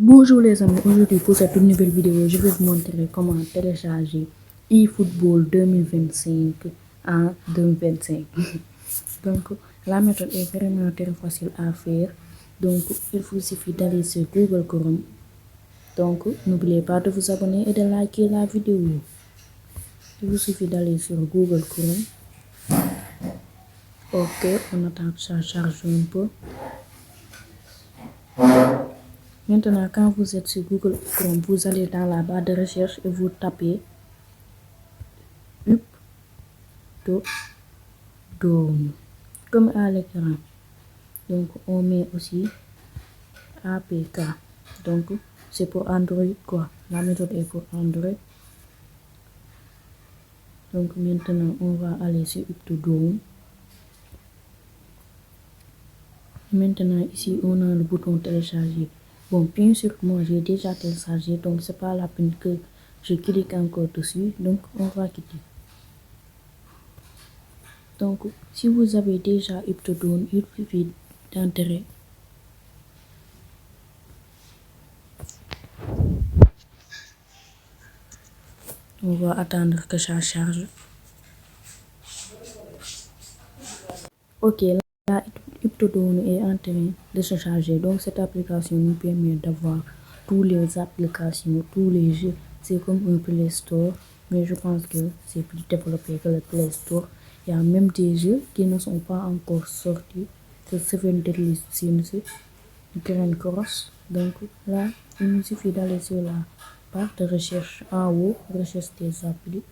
Bonjour les amis, aujourd'hui pour cette nouvelle vidéo, je vais vous montrer comment télécharger eFootball 2025 en 2025. Donc la méthode est vraiment très facile à faire. Donc il vous suffit d'aller sur Google Chrome. Donc n'oubliez pas de vous abonner et de liker la vidéo. Il vous suffit d'aller sur Google Chrome. Ok, on attend que ça charge un peu. Maintenant, quand vous êtes sur Google Chrome, vous allez dans la barre de recherche et vous tapez UpToDown comme à l'écran. Donc, on met aussi APK. Donc, c'est pour Android quoi. La méthode est pour Android. Donc, maintenant, on va aller sur UpToDown. Maintenant, ici, on a le bouton télécharger. Bon, bien sûr, moi, j'ai déjà téléchargé, donc c'est pas la peine que je clique encore dessus. Donc, on va quitter. Donc, si vous avez déjà UpToDown, il suffit d'entrer. On va attendre que ça charge. Ok, là, UpToDown est en train de se charger. Donc, cette application nous permet d'avoir toutes les applications, tous les jeux. C'est comme un Play Store, mais je pense que c'est plus développé que le Play Store. Il y a même des jeux qui ne sont pas encore sortis. C'est Seven Deadly Sins, Grand Cross. Donc là, il nous suffit d'aller sur la barre de recherche en haut, recherche des applis.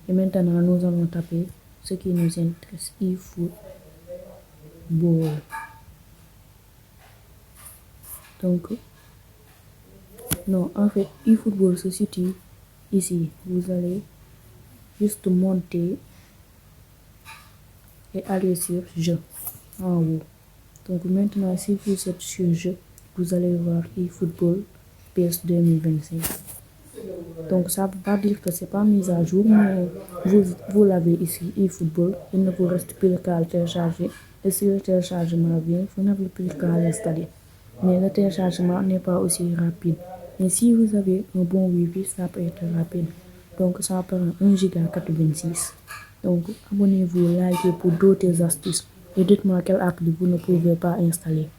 Et maintenant, nous allons taper ce qui nous intéresse, eFootball. Donc, non, en fait, eFootball se situe ici. Vous allez juste monter et aller sur jeu en haut. Donc maintenant, si vous êtes sur jeu, vous allez voir eFootball PS 2025. Donc ça ne veut pas dire que c'est pas mis à jour, mais vous l'avez ici, eFootball. Il ne vous reste plus qu'à le télécharger. Et si le téléchargement vient, vous n'avez plus qu'à l'installer. Mais le téléchargement n'est pas aussi rapide. Mais si vous avez un bon Wi-Fi, ça peut être rapide. Donc ça prend 1,86 Go. Donc abonnez-vous, likez pour d'autres astuces. Et dites-moi quelle appli vous ne pouvez pas installer.